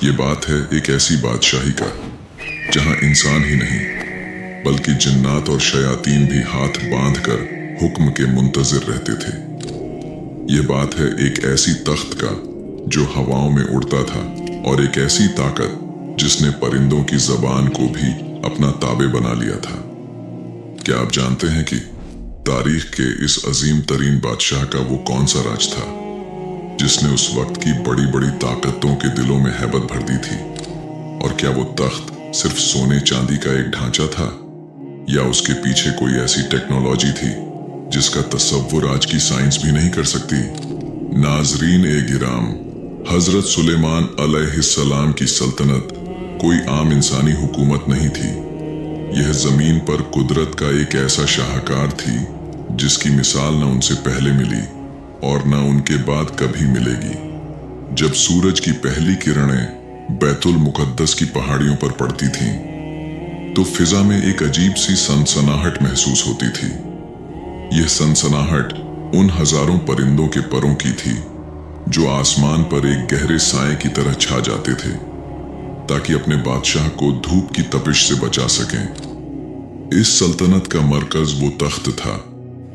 ये बात है एक ऐसी बादशाही का जहां इंसान ही नहीं बल्कि जिन्नात और शयातीन भी हाथ बांधकर हुक्म के मुंतजिर रहते थे। ये बात है एक ऐसी तख्त का जो हवाओं में उड़ता था और एक ऐसी ताकत जिसने परिंदों की जबान को भी अपना ताबे बना लिया था। क्या आप जानते हैं कि तारीख के इस अजीम तरीन बादशाह का वो कौन सा राज था जिसने उस वक्त की बड़ी बड़ी ताकतों के दिलों में हैबत भर दी थी? और क्या वो तख्त सिर्फ सोने चांदी का एक ढांचा था या उसके पीछे कोई ऐसी टेक्नोलॉजी थी जिसका तसव्वुर आज की साइंस भी नहीं कर सकती? नाजरीन ए गिराम, हजरत सुलेमान अलैहिस्सलाम की सल्तनत कोई आम इंसानी हुकूमत नहीं थी। यह जमीन पर कुदरत का एक ऐसा शाहकार थी जिसकी मिसाल न उनसे पहले मिली और न उनके बाद कभी मिलेगी। जब सूरज की पहली किरणें बैतुल मुकद्दस की पहाड़ियों पर पड़ती थीं, तो फिजा में एक अजीब सी सनसनाहट महसूस होती थी। यह सनसनाहट उन हजारों परिंदों के परों की थी जो आसमान पर एक गहरे साए की तरह छा जाते थे ताकि अपने बादशाह को धूप की तपिश से बचा सकें। इस सल्तनत का मरकज वो तख्त था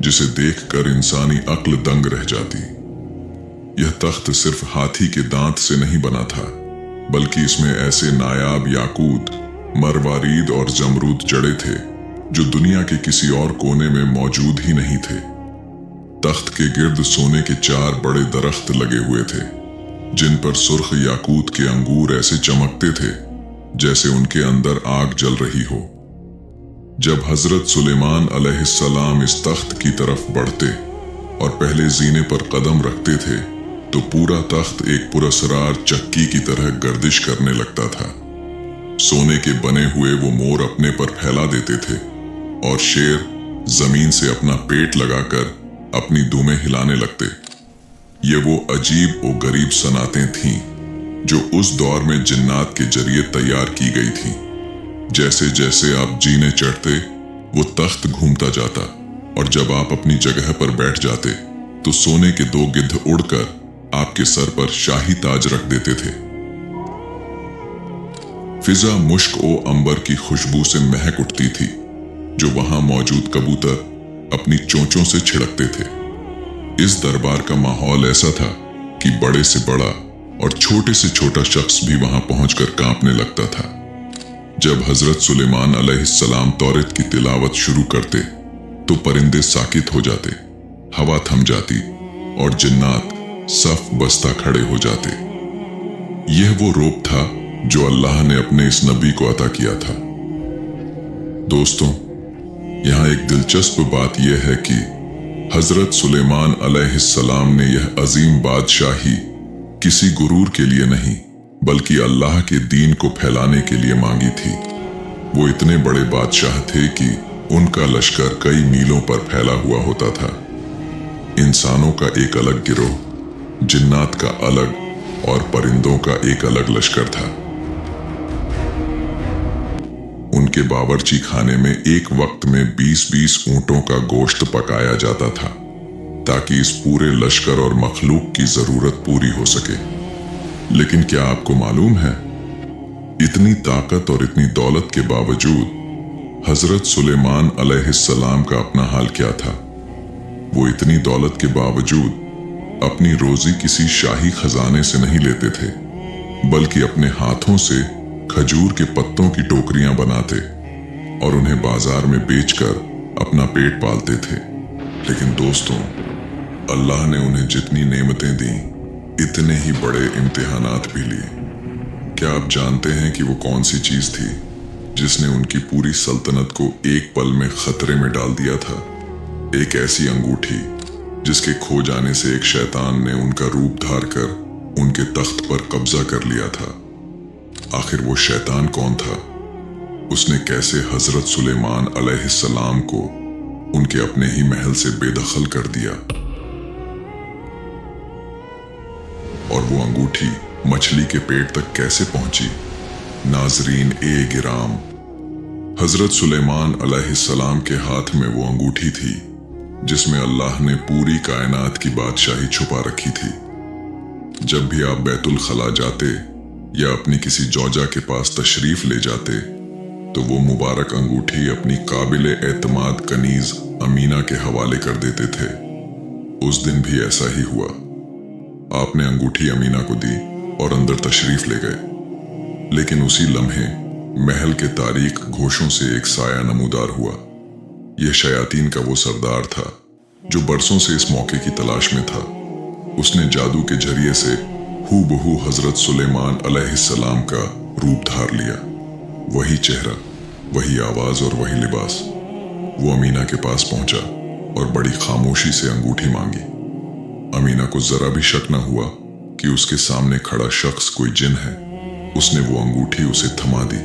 जिसे देखकर इंसानी अक्ल दंग रह जाती। यह तख्त सिर्फ हाथी के दांत से नहीं बना था बल्कि इसमें ऐसे नायाब याकूत, मरवारीद और जमरूद जड़े थे जो दुनिया के किसी और कोने में मौजूद ही नहीं थे। तख्त के गिर्द सोने के 4 बड़े दरख्त लगे हुए थे जिन पर सुर्ख याकूत के अंगूर ऐसे चमकते थे जैसे उनके अंदर आग जल रही हो। जब हजरत सुलेमान अलैहिस्सलाम इस तख्त की तरफ बढ़ते और पहले जीने पर कदम रखते थे तो पूरा तख्त एक पुरस्रार चक्की की तरह गर्दिश करने लगता था। सोने के बने हुए वो मोर अपने पर फैला देते थे और शेर जमीन से अपना पेट लगाकर अपनी दुमें हिलाने लगते। ये वो अजीब और गरीब सनातें थीं जो उस दौर में जिन्नात के जरिए तैयार की गई थीं। जैसे जैसे आप जीने चढ़ते वो तख्त घूमता जाता और जब आप अपनी जगह पर बैठ जाते तो सोने के 2 गिद्ध उड़कर आपके सर पर शाही ताज रख देते थे। फिजा मुश्क ओ अंबर की खुशबू से महक उठती थी जो वहां मौजूद कबूतर अपनी चोंचों से छिड़कते थे। इस दरबार का माहौल ऐसा था कि बड़े से बड़ा और छोटे से छोटा शख्स भी वहां पहुंचकर कांपने लगता था। जब हजरत सुलेमान अलैहिस्सलाम तौरात की तिलावत शुरू करते तो परिंदे साकित हो जाते, हवा थम जाती और जिन्नात सफ बस्ता खड़े हो जाते। यह वो रूप था जो अल्लाह ने अपने इस नबी को अता किया था। दोस्तों, यहां एक दिलचस्प बात यह है कि हजरत सुलेमान अलैहिस्सलाम ने यह अजीम बादशाही किसी गुरूर के लिए नहीं बल्कि अल्लाह के दीन को फैलाने के लिए मांगी थी। वो इतने बड़े बादशाह थे कि उनका लश्कर कई मीलों पर फैला हुआ होता था। इंसानों का एक अलग गिरोह, जिन्नात का अलग और परिंदों का एक अलग लश्कर था। उनके बावर्ची खाने में एक वक्त में 20-20 ऊंटों का गोश्त पकाया जाता था ताकि इस पूरे लश्कर और मखलूक की जरूरत पूरी हो सके। लेकिन क्या आपको मालूम है, इतनी ताकत और इतनी दौलत के बावजूद हजरत सुलेमान अलैहिस्सलाम का अपना हाल क्या था? वो इतनी दौलत के बावजूद अपनी रोजी किसी शाही खजाने से नहीं लेते थे बल्कि अपने हाथों से खजूर के पत्तों की टोकरियां बनाते और उन्हें बाजार में बेचकर अपना पेट पालते थे। लेकिन दोस्तों, अल्लाह ने उन्हें जितनी नेमतें दी इतने ही बड़े इम्तिहानात भी लिए। क्या आप जानते हैं कि वो कौन सी चीज थी जिसने उनकी पूरी सल्तनत को एक पल में खतरे में डाल दिया था? एक ऐसी अंगूठी जिसके खो जाने से एक शैतान ने उनका रूप धार कर उनके तख्त पर कब्जा कर लिया था। आखिर वो शैतान कौन था? उसने कैसे हजरत सुलेमान अलैहिस्सलाम को उनके अपने ही महल से बेदखल कर दिया? और वो अंगूठी मछली के पेट तक कैसे पहुंची? नाजरीन ए गिराम, हजरत सुलेमान अलैहिस्सलाम के हाथ में वो अंगूठी थी जिसमें अल्लाह ने पूरी कायनात की बादशाही छुपा रखी थी। जब भी आप बैतुल खला जाते या अपनी किसी जौजा के पास तशरीफ ले जाते तो वो मुबारक अंगूठी अपनी काबिले एतमाद कनीज अमीना के हवाले कर देते थे। उस दिन भी ऐसा ही हुआ। आपने अंगूठी अमीना को दी और अंदर तशरीफ ले गए, लेकिन उसी लम्हे महल के तारीक घोषों से एक साया नमूदार हुआ। यह शयातीन का वो सरदार था जो बरसों से इस मौके की तलाश में था। उसने जादू के जरिए से हूबहू हजरत सुलेमान अलैहिस्सलाम का रूप धार लिया। वही चेहरा, वही आवाज और वही लिबास। वो अमीना के पास पहुंचा और बड़ी खामोशी से अंगूठी मांगी। अमीना को जरा भी शक न हुआ कि उसके सामने खड़ा शख्स कोई जिन है। उसने वो अंगूठी उसे थमा दी।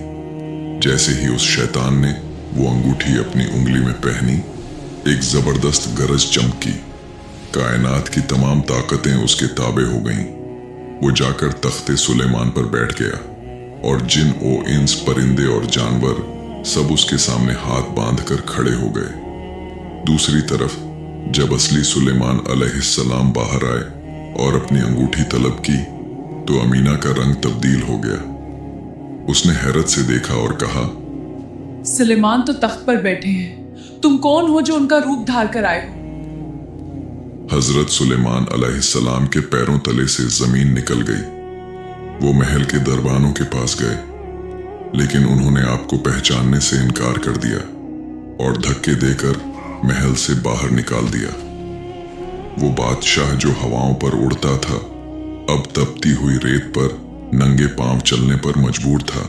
जैसे ही उस शैतान ने वो अंगूठी अपनी उंगली में पहनी, एक जबरदस्त गरज चमकी। कायनात की तमाम ताकतें उसके ताबे हो गईं। वो जाकर तख्ते सुलेमान पर बैठ गया और जिन ओ इंस, परिंदे और जानवर सब उसके सामने हाथ बांधकर खड़े हो गए। दूसरी तरफ जब असली सुलेमान अलैहिस्सलाम बाहर आए और अपनी अंगूठी तलब की तो अमीना का रंग तब्दील हो गया। उसने हैरत से देखा और कहा, सुलेमान तो तख्त पर बैठे हैं, तुम कौन हो जो उनका रूप धार कर आए हो? हजरत सुलेमान अलैहिस्सलाम के पैरों तले से जमीन निकल गई। वो महल के दरबानों के पास गए, लेकिन उन्होंने आपको पहचानने से इनकार कर दिया और धक्के देकर महल से बाहर निकाल दिया। वो बादशाह जो हवाओं पर उड़ता था, अब तपती हुई रेत पर नंगे पांव चलने पर मजबूर था।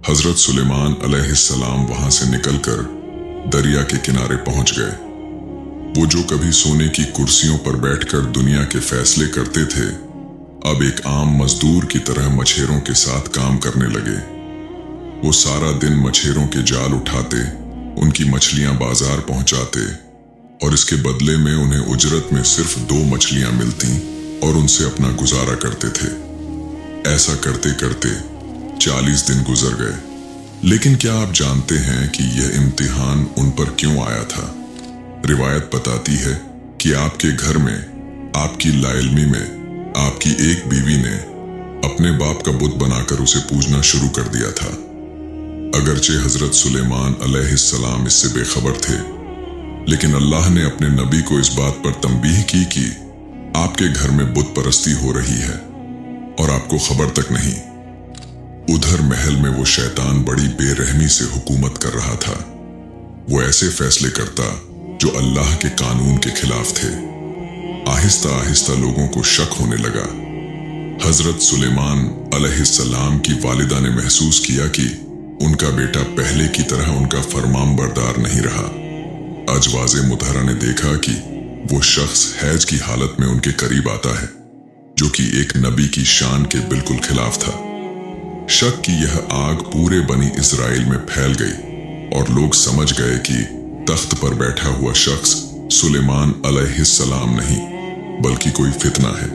हजरत सुलेमान अलैहिस्सलाम वहां से निकलकर दरिया के किनारे पहुंच गए। वो जो कभी सोने की कुर्सियों पर बैठकर दुनिया के फैसले करते थे, अब एक आम मजदूर की तरह मछेरों के साथ काम करने लगे। वो सारा दिन मछेरों के जाल उठाते, उनकी मछलियां बाजार पहुंचाते और इसके बदले में उन्हें उजरत में सिर्फ 2 मछलियां मिलती और उनसे अपना गुजारा करते थे। ऐसा करते करते 40 दिन गुजर गए। लेकिन क्या आप जानते हैं कि यह इम्तिहान उन पर क्यों आया था? रिवायत बताती है कि आपके घर में, आपकी लाइल्मी में, आपकी एक बीवी ने अपने बाप का बुत बनाकर उसे पूजना शुरू कर दिया था। अगरचे हजरत सुलेमान अलैहिस्सलाम इससे बेखबर थे, लेकिन अल्लाह ने अपने नबी को इस बात पर तंबीह की कि आपके घर में बुत परस्ती हो रही है और आपको खबर तक नहीं। उधर महल में वो शैतान बड़ी बेरहमी से हुकूमत कर रहा था। वो ऐसे फैसले करता जो अल्लाह के कानून के खिलाफ थे। आहिस्ता आहिस्ता लोगों को शक होने लगा। हजरत सुलेमान अलैहिस्सलाम की वालिदा ने महसूस किया कि उनका बेटा पहले की तरह उनका फरमान बरदार नहीं रहा। अजवाज़े मुतहरा ने देखा कि वो शख्स हैज की हालत में उनके करीब आता है, जो कि एक नबी की शान के बिल्कुल खिलाफ था। शक की यह आग पूरे बनी इजराइल में फैल गई और लोग समझ गए कि तख्त पर बैठा हुआ शख्स सुलेमान अलैहिस्सलाम नहीं, बल्कि कोई फितना है।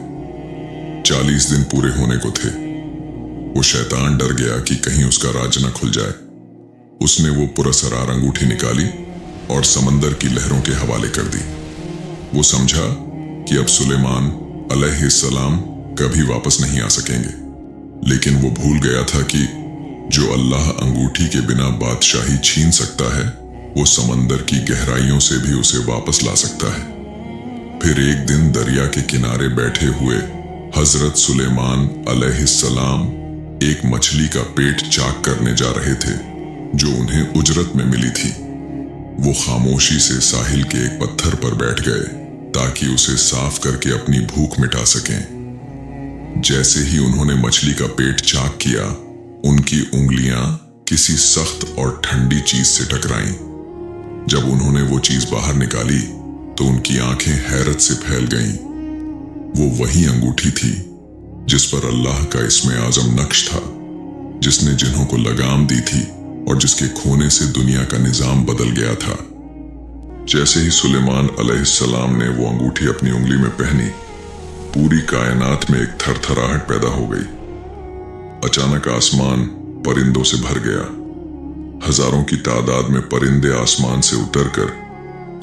40 दिन पूरे होने को थे। वो शैतान डर गया कि कहीं उसका राज न खुल जाए। उसने वो पुरस्कार अंगूठी निकाली और समंदर की लहरों के हवाले कर दी। वो समझा कि अब सुलेमान अलैहिस्सलाम कभी वापस नहीं आ सकेंगे, लेकिन वो भूल गया था कि जो अल्लाह अंगूठी के बिना बादशाही छीन सकता है, वो समंदर की गहराइयों से भी उसे वापस ला सकता है। फिर एक दिन दरिया के किनारे बैठे हुए हजरत सुलेमान अलैहिस्सलाम एक मछली का पेट चाक करने जा रहे थे जो उन्हें उजरत में मिली थी। वो खामोशी से साहिल के एक पत्थर पर बैठ गए ताकि उसे साफ करके अपनी भूख मिटा सकें। जैसे ही उन्होंने मछली का पेट चाक किया, उनकी उंगलियां किसी सख्त और ठंडी चीज से टकराईं। जब उन्होंने वो चीज बाहर निकाली तो उनकी आंखें हैरत से फैल गईं। वो वही अंगूठी थी जिस पर अल्लाह का इस्मे आजम नक्श था, जिसने जिन्हों को लगाम दी थी और जिसके खोने से दुनिया का निजाम बदल गया था। जैसे ही सुलेमान अलैहिस्सलाम ने वो अंगूठी अपनी उंगली में पहनी, पूरी कायनात में एक थरथराहट पैदा हो गई। अचानक आसमान परिंदों से भर गया। हजारों की तादाद में परिंदे आसमान से उतरकर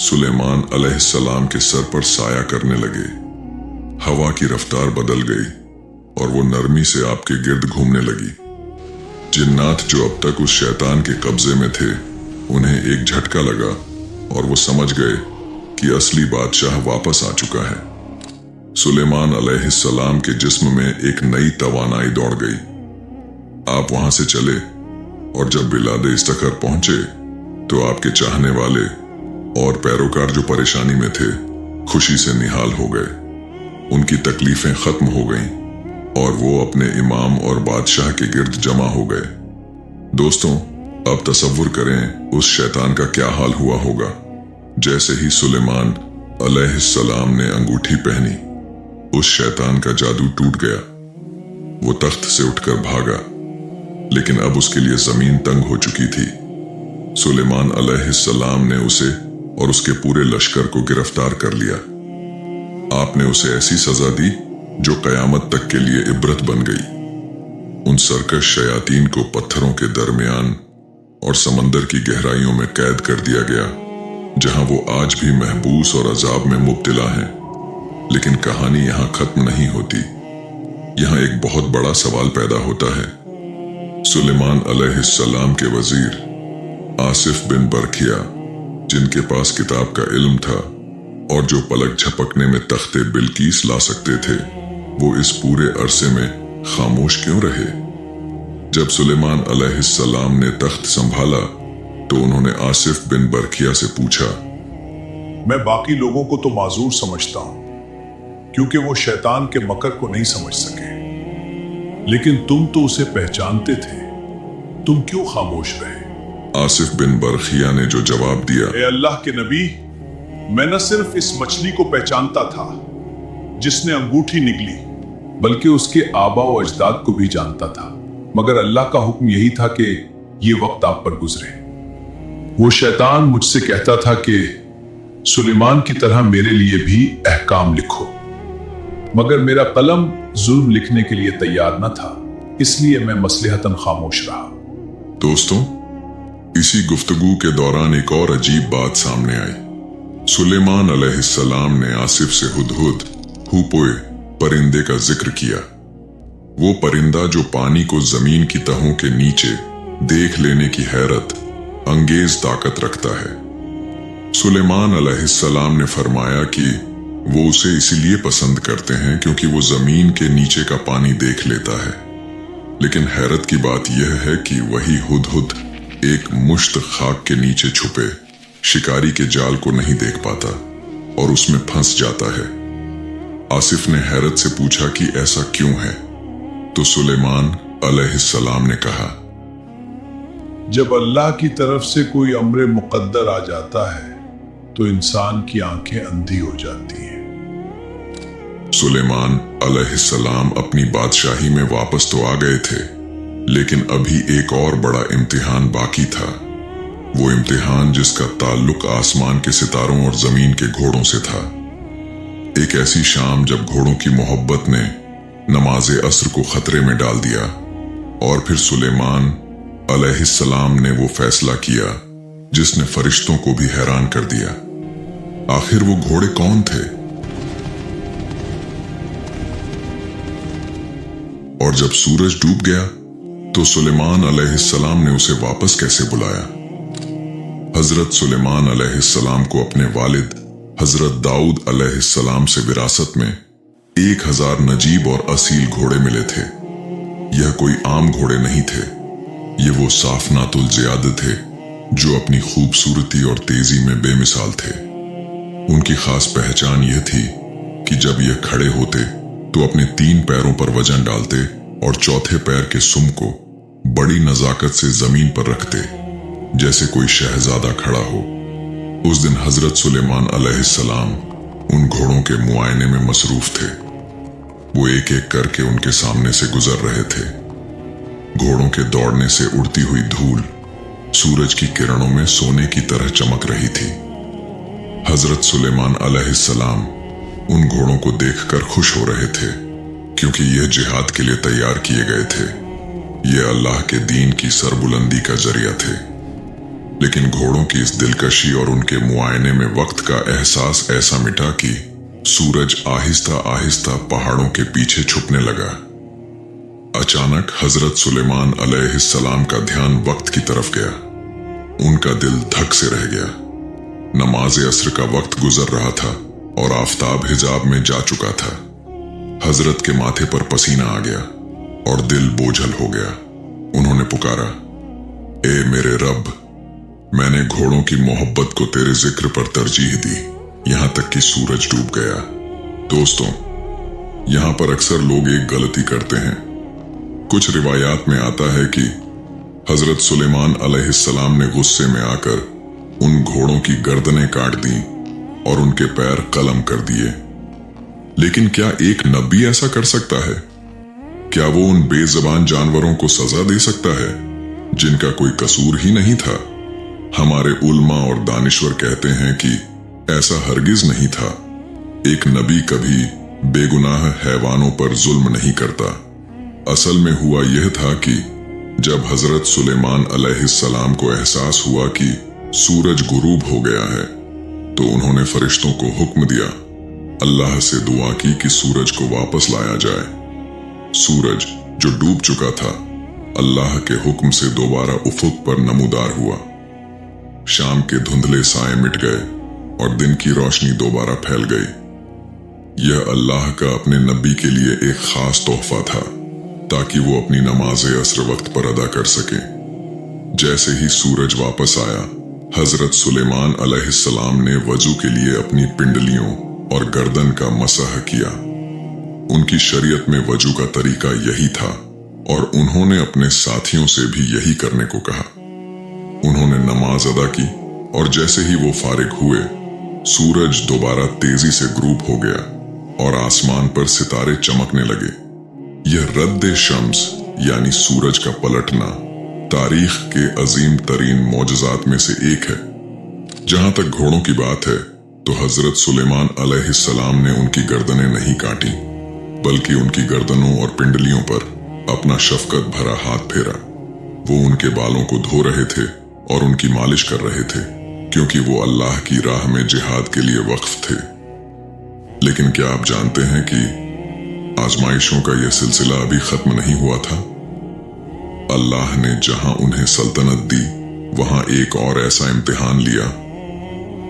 सुलेमान अलैहिस्सलाम के सर पर साया करने लगे। हवा की रफ्तार बदल गई और वो नरमी से आपके गिर्द घूमने लगी। जिन्नात जो अब तक उस शैतान के कब्जे में थे, उन्हें एक झटका लगा और वो समझ गए कि असली बादशाह वापस आ चुका है। सुलेमान अलैहिस्सलाम के जिस्म में एक नई तवानाई दौड़ गई। आप वहां से चले और जब बिलादे इस्तखर पहुंचे तो आपके चाहने वाले और पैरोकार जो परेशानी में थे, खुशी से निहाल हो गए। उनकी तकलीफें खत्म हो गईं और वो अपने इमाम और बादशाह के गिर्द जमा हो गए। दोस्तों, अब तसव्वुर करें उस शैतान का क्या हाल हुआ होगा। जैसे ही सुलेमान अलैहिस्सलाम ने अंगूठी पहनी, उस शैतान का जादू टूट गया। वो तख्त से उठकर भागा, लेकिन अब उसके लिए जमीन तंग हो चुकी थी। सुलेमान अलैहिस्सलाम ने उसे और उसके पूरे लश्कर को गिरफ्तार कर लिया। आपने उसे ऐसी सजा दी जो कयामत तक के लिए इबरत बन गई। उन सरकश शयातीन को पत्थरों के दरमियान और समंदर की गहराइयों में कैद कर दिया गया, जहां वो आज भी महबूस और अजाब में मुब्तला हैं। लेकिन कहानी यहां खत्म नहीं होती। यहां एक बहुत बड़ा सवाल पैदा होता है। सुलेमान अलैहिस्सलाम के वजीर आसिफ बिन बरखिया, जिनके पास किताब का इल्म था और जो पलक झपकने में तख्ते बिल्कीस ला सकते थे, वो इस पूरे अरसे में खामोश क्यों रहे? जब सुलेमान अलैहिस्सलाम ने तख्त संभाला तो उन्होंने आसिफ बिन बरखिया से पूछा, मैं बाकी लोगों को तो माजूर समझता हूं क्योंकि वो शैतान के मकर को नहीं समझ सके, लेकिन तुम तो उसे पहचानते थे, तुम क्यों खामोश रहे? आसिफ बिन बरखिया ने जो जवाब दिया, ए अल्लाह के नबी, मैं न सिर्फ इस मछली को पहचानता था जिसने अंगूठी निगली, बल्कि उसके आबा व अजदाद को भी जानता था, मगर अल्लाह का हुक्म यही था कि ये वक्त आप पर गुजरे। वो शैतान मुझसे कहता था कि सुलेमान की तरह मेरे लिए भी अहकाम लिखो, मगर मेरा कलम जुल्म लिखने के लिए तैयार न था, इसलिए मैं मसलहतन खामोश रहा। दोस्तों, इसी गुफ्तगू के दौरान एक और अजीब बात सामने आई। सुलेमान अलैहिस्सलाम ने आसिफ से हुदहुद हुपोए परिंदे का जिक्र किया। वो परिंदा जो पानी को जमीन की तहों के नीचे देख लेने की हैरत अंगेज ताकत रखता है। सुलेमान अलैहिस्सलाम ने फरमाया कि वो उसे इसीलिए पसंद करते हैं क्योंकि वो जमीन के नीचे का पानी देख लेता है। लेकिन हैरत की बात यह है कि वही हुदहुद एक मुश्त खाक के नीचे छुपे शिकारी के जाल को नहीं देख पाता और उसमें फंस जाता है। आसिफ ने हैरत से पूछा कि ऐसा क्यों है, तो सुलेमान अलैहिस्सलाम ने कहा, जब अल्लाह की तरफ से कोई अम्र मुकद्दर आ जाता है तो इंसान की आंखें अंधी हो जाती हैं। सुलेमान अलैहिस्सलाम अपनी बादशाही में वापस तो आ गए थे, लेकिन अभी एक और बड़ा इम्तिहान बाकी था। वो इम्तिहान जिसका ताल्लुक आसमान के सितारों और जमीन के घोड़ों से था। एक ऐसी शाम जब घोड़ों की मोहब्बत ने नमाज़े अस्र को खतरे में डाल दिया और फिर सुलेमान अलैहिस्सलाम ने वो फैसला किया जिसने फरिश्तों को भी हैरान कर दिया। आखिर वो घोड़े कौन थे और जब सूरज डूब गया तो सुलेमान अलैहिस्सलाम ने उसे वापस कैसे बुलाया? हजरत सुलेमान अलैहिस्सलाम को अपने वालिद हजरत दाऊद अलैहिस्सलाम से विरासत में 1000 नजीब और असील घोड़े मिले थे। यह कोई आम घोड़े नहीं थे, ये वो साफनातुल ज़ियाद थे जो अपनी खूबसूरती और तेजी में बेमिसाल थे। उनकी खास पहचान यह थी कि जब यह खड़े होते तो अपने 3 पैरों पर वजन डालते और चौथे पैर के सुम को बड़ी नजाकत से जमीन पर रखते, जैसे कोई शहजादा खड़ा हो। उस दिन हजरत सुलेमान अलैहिस्सलाम उन घोड़ों के मुआयने में मसरूफ थे। वो एक एक करके उनके सामने से गुजर रहे थे। घोड़ों के दौड़ने से उड़ती हुई धूल सूरज की किरणों में सोने की तरह चमक रही थी। हजरत सुलेमान अलैहिस्सलाम उन घोड़ों को देखकर खुश हो रहे थे, क्योंकि यह जिहाद के लिए तैयार किए गए थे। ये अल्लाह के दीन की सरबुलंदी का जरिया थे। लेकिन घोड़ों की इस दिलकशी और उनके मुआयने में वक्त का एहसास ऐसा मिटा कि सूरज आहिस्ता आहिस्ता पहाड़ों के पीछे छुपने लगा। अचानक हजरत सुलेमान अलैहिस्सलाम का ध्यान वक्त की तरफ गया। उनका दिल धक से रह गया। नमाज असर का वक्त गुजर रहा था और आफताब हिजाब में जा चुका था। हजरत के माथे पर पसीना आ गया और दिल बोझल हो गया। उन्होंने पुकारा, ए मेरे रब, मैंने घोड़ों की मोहब्बत को तेरे जिक्र पर तरजीह दी, यहां तक कि सूरज डूब गया। दोस्तों, यहां पर अक्सर लोग एक गलती करते हैं। कुछ रिवायात में आता है कि हजरत सुलेमान अलैहिस्सलाम ने गुस्से में आकर उन घोड़ों की गर्दनें काट दी और उनके पैर कलम कर दिए। लेकिन क्या एक नबी ऐसा कर सकता है? क्या वो उन बेज़बान जानवरों को सजा दे सकता है जिनका कोई कसूर ही नहीं था? हमारे उल्मा और दानिश्वर कहते हैं कि ऐसा हरगिज नहीं था। एक नबी कभी बेगुनाह हैवानों पर जुल्म नहीं करता। असल में हुआ यह था कि जब हजरत सुलेमान अलैहिस्सलाम को एहसास हुआ कि सूरज गुरूब हो गया है, तो उन्होंने फरिश्तों को हुक्म दिया, अल्लाह से दुआ की कि सूरज को वापस लाया जाए। सूरज जो डूब चुका था, अल्लाह के हुक्म से दोबारा उफुक पर नमूदार हुआ। शाम के धुंधले साए मिट गए और दिन की रोशनी दोबारा फैल गई। यह अल्लाह का अपने नबी के लिए एक खास तोहफा था, ताकि वो अपनी नमाज असर वक्त पर अदा कर सके। जैसे ही सूरज वापस आया, हजरत सुलेमान अलैहिस्सलाम ने वजू के लिए अपनी पिंडलियों और गर्दन का मसह किया। उनकी शरीयत में वजू का तरीका यही था और उन्होंने अपने साथियों से भी यही करने को कहा। उन्होंने नमाज अदा की और जैसे ही वो फारिग हुए, सूरज दोबारा तेजी से ग्रूब हो गया और आसमान पर सितारे चमकने लगे। यह रद्द शम्स यानी सूरज का पलटना तारीख के अजीम तरीन मौजज़ात में से एक है। जहां तक घोड़ों की बात है, तो हजरत सुलेमान अलैहिस्सलाम ने उनकी गर्दनें नहीं काटी, बल्कि उनकी गर्दनों और पिंडलियों पर अपना शफकत भरा हाथ फेरा। वो उनके बालों को धो रहे थे और उनकी मालिश कर रहे थे, क्योंकि वो अल्लाह की राह में जिहाद के लिए वक्फ थे। लेकिन क्या आप जानते हैं कि आजमाइशों का यह सिलसिला अभी खत्म नहीं हुआ था? अल्लाह ने जहां उन्हें सल्तनत दी, वहां एक और ऐसा इम्तिहान लिया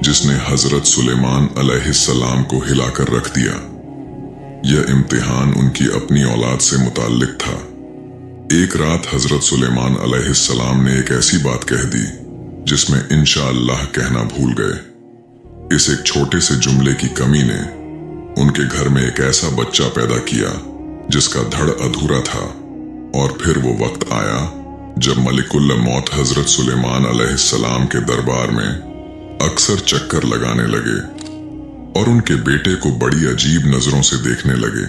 जिसने हजरत सुलेमान अलैहिस्सलाम को हिलाकर रख दिया। यह इम्तिहान उनकी अपनी औलाद से मुताल्लिक था। एक रात हजरत सुलेमान अलैहिस्सलाम ने एक ऐसी बात कह दी जिसमें इंशाअल्लाह कहना भूल गए। इस एक छोटे से जुमले की कमी ने उनके घर में एक ऐसा बच्चा पैदा किया जिसका धड़ अधूरा था। और फिर वो वक्त आया जब मलिकुल मौत हजरत सुलेमान अलैहिस्सलाम के दरबार में अक्सर चक्कर लगाने लगे और उनके बेटे को बड़ी अजीब नजरों से देखने लगे।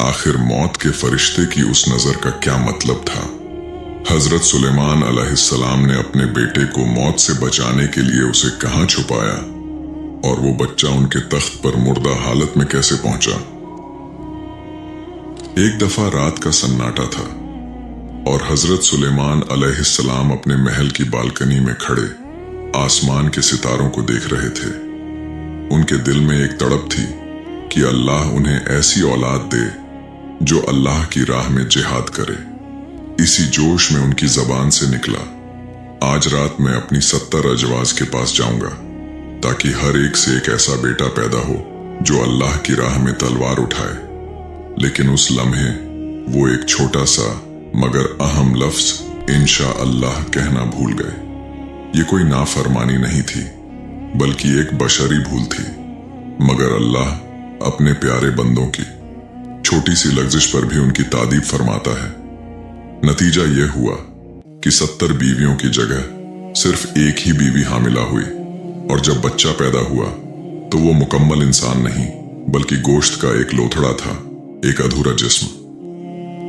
आखिर मौत के फरिश्ते की उस नजर का क्या मतलब था? हजरत सुलेमान अलैहिस्सलाम ने अपने बेटे को मौत से बचाने के लिए उसे कहां छुपाया और वो बच्चा उनके तख्त पर मुर्दा हालत में कैसे पहुंचा? एक दफा रात का सन्नाटा था और हजरत सुलेमान अलैहिस्सलाम अपने महल की बालकनी में खड़े आसमान के सितारों को देख रहे थे। उनके दिल में एक तड़प थी कि अल्लाह उन्हें ऐसी औलाद दे जो अल्लाह की राह में जिहाद करे। इसी जोश में उनकी जबान से निकला, आज रात मैं अपनी 70 अजवाज के पास जाऊंगा ताकि हर एक से एक ऐसा बेटा पैदा हो जो अल्लाह की राह में तलवार उठाए। लेकिन उस लम्हे वो एक छोटा सा मगर अहम लफ्ज इंशाअल्लाह कहना भूल गए। ये कोई नाफरमानी नहीं थी, बल्कि एक बशरी भूल थी। मगर अल्लाह अपने प्यारे बंदों की छोटी सी लग्जिश पर भी उनकी तारीफ फरमाता है। नतीजा यह हुआ कि 70 बीवियों की जगह सिर्फ एक ही बीवी हामिला हुई और जब बच्चा पैदा हुआ तो वो मुकम्मल इंसान नहीं बल्कि गोश्त का एक लोथड़ा था, एक अधूरा जिस्म।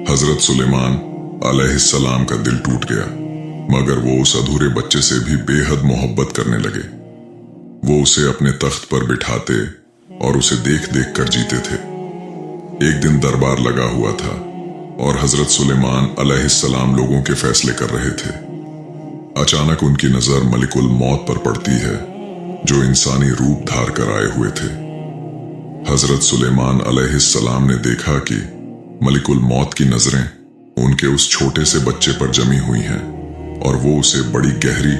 हजरत सुलेमान अलैहिस्सलाम का दिल टूट गया, मगर वो उस अधूरे बच्चे से भी बेहद मोहब्बत करने लगे। वो उसे अपने तख्त पर बिठाते और उसे देख देख कर जीते थे। एक दिन दरबार लगा हुआ था और हजरत सुलेमान अलैहिस्सलाम लोगों के फैसले कर रहे थे। अचानक उनकी नजर मलिकुल मौत पर पड़ती है जो इंसानी रूप धार कर आए हुए थे। हजरत सुलेमान अलैहिस्सलाम ने देखा कि मलिकुल मौत की नजरें उनके उस छोटे से बच्चे पर जमी हुई हैं और वो उसे बड़ी गहरी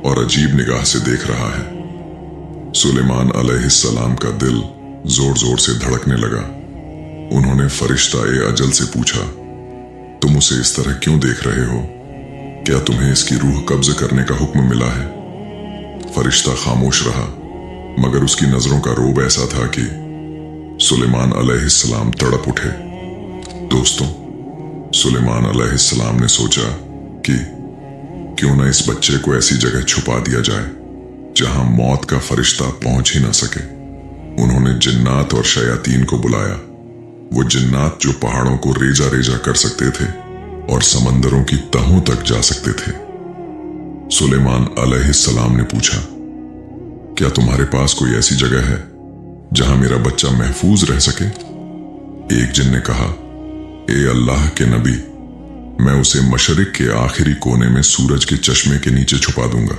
और अजीब निगाह से देख रहा है। सुलेमान अलैहिस्सलाम का दिल जोर जोर से धड़कने लगा। उन्होंने फरिश्ता ए अजल से पूछा, तुम उसे इस तरह क्यों देख रहे हो? क्या तुम्हें इसकी रूह कब्ज करने का हुक्म मिला है? फरिश्ता खामोश रहा, मगर उसकी नजरों का रोब ऐसा था कि सुलेमान अलैहिस्सलाम तड़प उठे। दोस्तों, सुलेमान अलैहिस्सलाम ने सोचा कि क्यों न इस बच्चे को ऐसी जगह छुपा दिया जाए जहां मौत का फरिश्ता पहुंच ही ना सके। उन्होंने जिन्नात और शयातीन को बुलाया, वो जिन्नात जो पहाड़ों को रेजा रेजा कर सकते थे और समंदरों की तहों तक जा सकते थे। सुलेमान अलैहिस्सलाम ने पूछा, क्या तुम्हारे पास कोई ऐसी जगह है जहां मेरा बच्चा महफूज रह सके? एक जिन ने कहा, ए अल्लाह के नबी, मैं उसे मशरिक के आखिरी कोने में सूरज के चश्मे के नीचे छुपा दूंगा।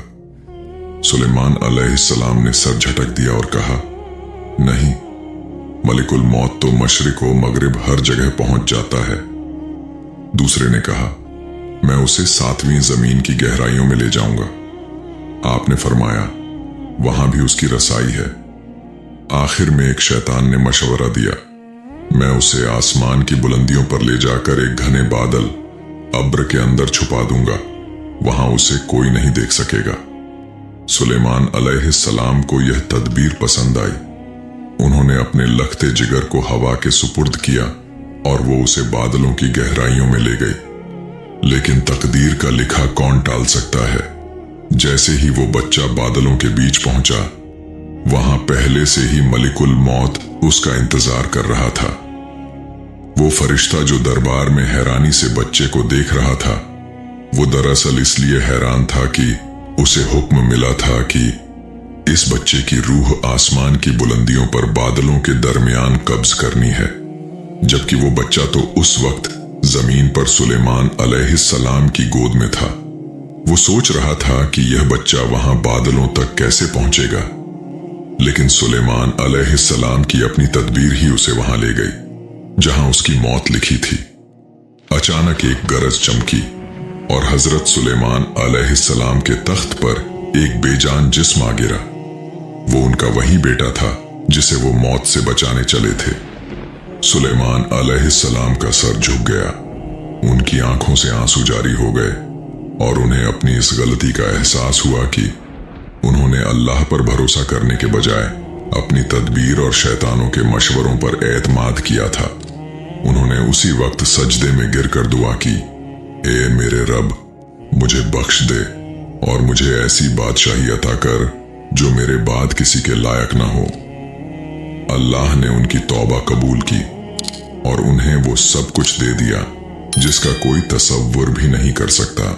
सुलेमान अलैहिस्सलाम ने सर झटक दिया और कहा, नहीं, मलिकुल मौत तो मशरिक व मगरिब हर जगह पहुंच जाता है। दूसरे ने कहा, मैं उसे 7वीं जमीन की गहराइयों में ले जाऊंगा। आपने फरमाया, वहां भी उसकी रसाई है। आखिर में एक शैतान ने मशवरा दिया, मैं उसे आसमान की बुलंदियों पर ले जाकर एक घने बादल अब्र के अंदर छुपा दूंगा, वहां उसे कोई नहीं देख सकेगा। सुलेमान अलैहिस्सलाम को यह तदबीर पसंद आई। उन्होंने अपने लखते जिगर को हवा के सुपुर्द किया और वो उसे बादलों की गहराइयों में ले गई। लेकिन तकदीर का लिखा कौन टाल सकता है? जैसे ही वो बच्चा बादलों के बीच पहुंचा, वहां पहले से ही मलिकुल मौत उसका इंतजार कर रहा था। वो फरिश्ता जो दरबार में हैरानी से बच्चे को देख रहा था, वो दरअसल इसलिए हैरान था कि उसे हुक्म मिला था कि इस बच्चे की रूह आसमान की बुलंदियों पर बादलों के दरमियान कब्ज करनी है, जबकि वो बच्चा तो उस वक्त जमीन पर सुलेमान अलैहिस्सलाम की गोद में था। वो सोच रहा था कि यह बच्चा वहां बादलों तक कैसे पहुंचेगा, लेकिन सुलेमान अलैहिस्सलाम की अपनी तदबीर ही उसे वहां ले गई जहां उसकी मौत लिखी थी। अचानक एक गरज चमकी और हजरत सुलेमान अलैहिस्सलाम के तख्त पर एक बेजान जिस्म आ गिरा। वो उनका वही बेटा था जिसे वो मौत से बचाने चले थे। सुलेमान अलैहिस्सलाम का सर झुक गया, उनकी आंखों से आंसू जारी हो गए और उन्हें अपनी इस गलती का एहसास हुआ कि उन्होंने अल्लाह पर भरोसा करने के बजाय अपनी तदबीर और शैतानों के मशवरों पर एतमाद किया था। उन्होंने उसी वक्त सजदे में गिरकर दुआ की, ए मेरे रब, मुझे बख्श दे और मुझे ऐसी बादशाही अता कर जो मेरे बाद किसी के लायक ना हो। अल्लाह ने उनकी तौबा कबूल की और उन्हें वो सब कुछ दे दिया जिसका कोई तसव्वुर भी नहीं कर सकता।